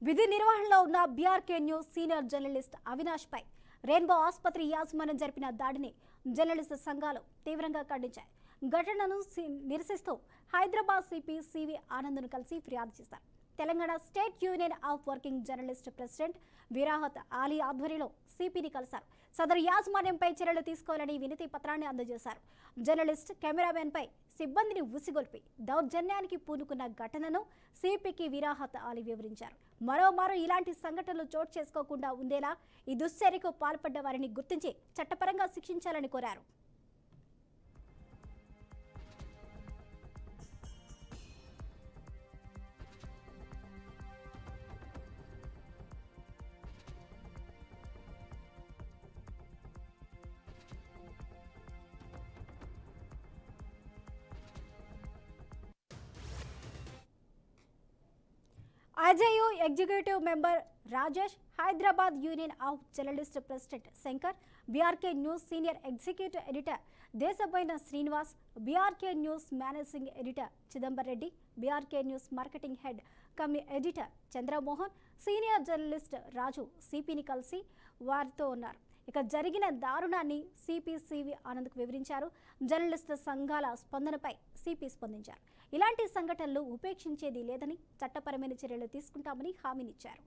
విధి నిర్వహణలో ఉన్న BRK news senior journalist Avinash పై రెయిన్బో ఆసుపత్రి యాజమాన్యం జరిపిన దాడిని జర్నలిస్టు సంఘాలు తీవ్రంగా ఖండించాయి. ఘటనను నిరసిస్తూ హైదరాబాద్ సిపి సివి ఆనంద్ను కలిసి ఫిర్యాదు చేశారు. Telangana state union of working journalist president Virahat Ali ఆధ్వర్యంలో సిపిని కలిశారు. సదరు యాజమాన్యంపై చర్యలు తీసుకోవాలని వినతి పత్రాన్ని అందజేశారు. జర్నలిస్ట్ కెమెరామెన్పై సిబ్బందిని ఉసిగొల్పి దౌర్జన్యానికి పూనుకున్న ఘటనను సిపికి విరాహత్ ఆలీ వివరించారు. మరోమారు ఇలాంటి సంఘటనలు చోటు చేసుకోకుండా ఉండేలా ఈ దుశ్చర్యకు పాల్పడ్డ వారిని గుర్తించి చట్టపరంగా శిక్షించాలని కోరారు. అజేయు executive member Rajesh, Hyderabad union of journalist president Shankar, BRK news senior executive editor Deshaboina Srinivas, BRK news managing editor Chidambar Reddy, BRK news marketing head cum editor Chandramohan, senior journalist Raju సిపిని కలిసి వారితో ఉన్నారు. ఇక జరిగిన దారుణాన్ని సిపి సివి ఆనంద్కు వివరించారు. జర్నలిస్టు సంఘాల స్పందనపై సిపి స్పందించారు. ఇలాంటి సంఘటనలు ఉపేక్షించేది లేదని, చట్టపరమైన చర్యలు తీసుకుంటామని హామీనిచ్చారు.